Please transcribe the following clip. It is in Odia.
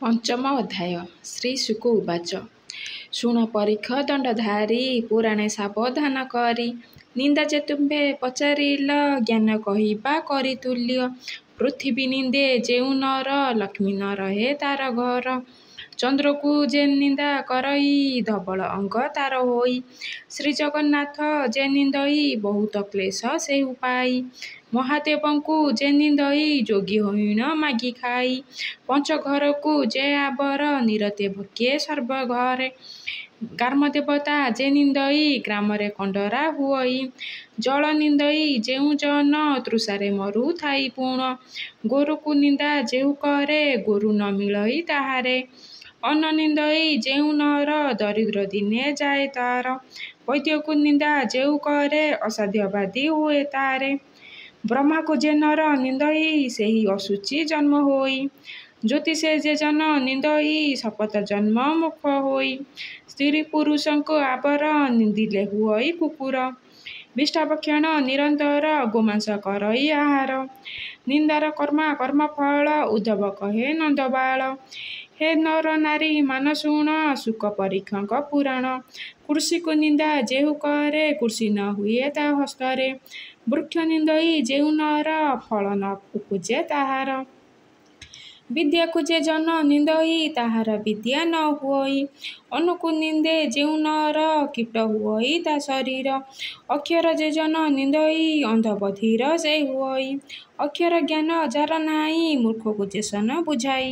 ପଞ୍ଚମ ଅଧ୍ୟାୟ। ଶ୍ରୀ ଶୁକ ଉବାଚ। ଶୁଣ ପରୀକ୍ଷ ଦଣ୍ଡଧାରୀ ପୁରାଣେ ସାବଧାନ କରି। ନିନ୍ଦା ଯେ ତୁମ୍ଭେ ପଚାରିଲ ଜ୍ଞାନ କହିବା କରି ତୁଲ୍ୟ। ପୃଥିବୀ ନିନ୍ଦେ ଯେଉଁ ନର ଲକ୍ଷ୍ମୀ ନ ରହେ ତାର ଘର। ଚନ୍ଦ୍ରକୁ ଯେ ନିନ୍ଦା କରଇ ଧବଳ ଅଙ୍ଗ ତାର ହୋଇ। ଶ୍ରୀଜଗନ୍ନାଥ ଯେ ନିନ୍ଦଇ ବହୁତ କ୍ଲେଶ ସେହୁ ପାଇ। ମହାଦେବଙ୍କୁ ଯେ ନିନ୍ଦଇ ଯୋଗୀ ହଇଣ ମାଗି ଖାଇ। ପଞ୍ଚଘରକୁ ଯେ ଆବର ନିରତେ ଭୋକେ ସର୍ବଘରେ। ଗ୍ରାମଦେବତା ଯେ ନିନ୍ଦଇ ଗ୍ରାମରେ କଣ୍ଡରା ହୁଅଇ। ଜଳ ନିନ୍ଦଇ ଯେଉଁ ଜନ ତୃଷାରେ ମରୁ ଥାଇ ପୁଣ। ଗୋରୁକୁ ନିନ୍ଦା ଯେହୁ କରେ ଗୋରୁ ନ ମିଳଇ ତାହାରେ। ଅନ୍ନ ନିନ୍ଦଇ ଯେଉଁ ନର ଦରିଦ୍ର ଦିନେ ଯାଏ ତାର। ବୈଦ୍ୟକୁ ନିନ୍ଦା ଯେହୁ କରେ ଅସାଧ୍ୟ ବ୍ୟାଧି ହୁଏ ତାରେ। ବ୍ରହ୍ମାକୁ ଯେ ନର ନିନ୍ଦଇ ସେହି ଅଶୁଚି ଜନ୍ମ ହୋଇ। ଜ୍ୟୋତିଷେ ଯେ ଜନ ନିନ୍ଦଇ ଶପଥ ଜନ୍ମ ମୁଖ ହୋଇ। ସ୍ତ୍ରୀ ପୁରୁଷଙ୍କୁ ଆବର ନିନ୍ଦିଲେ ହୁଅଇ କୁକୁର। ବିଷ୍ଠାଭକ୍ଷଣ ନିରନ୍ତର ଗୋମାଂସ କରଇ ଆହାର। ନିନ୍ଦାର କର୍ମା କର୍ମଫଳ ଉଦ୍ଧବ କହେ ନନ୍ଦବାଳ। ହେ ନର ନାରୀ ମାନ ଶୁଣ ଶୁକ ପରୀକ୍ଷଙ୍କ ପୁରାଣ। କୃଷିକୁ ନିନ୍ଦା ଯେହୁ କରେ କୃଷି ନ ହୁଏ ତା ହସ୍ତରେ। ବୃକ୍ଷ ନିନ୍ଦଇ ଯେଉଁ ନର ଫଳ ନ ଉପୁଜେ ତାହାର। ବିଦ୍ୟାକୁ ଯେ ଜନ ନିନ୍ଦଇ ତାହାର ବିଦ୍ୟା ନ ହୁଅଇ। ଅନୁକୁ ନିନ୍ଦେ ଯେଉଁ ନର କୀଟ ହୁଅଇ ତା ଶରୀର। ଅକ୍ଷର ଯେ ଜନ ନିନ୍ଦଇ ଅନ୍ଧ ବଧିର ସେ ହୁଅଇ। ଅକ୍ଷର ଜ୍ଞାନ ଯାର ନାହିଁ ମୂର୍ଖକୁ ଯେ ସନ ବୁଝାଇ।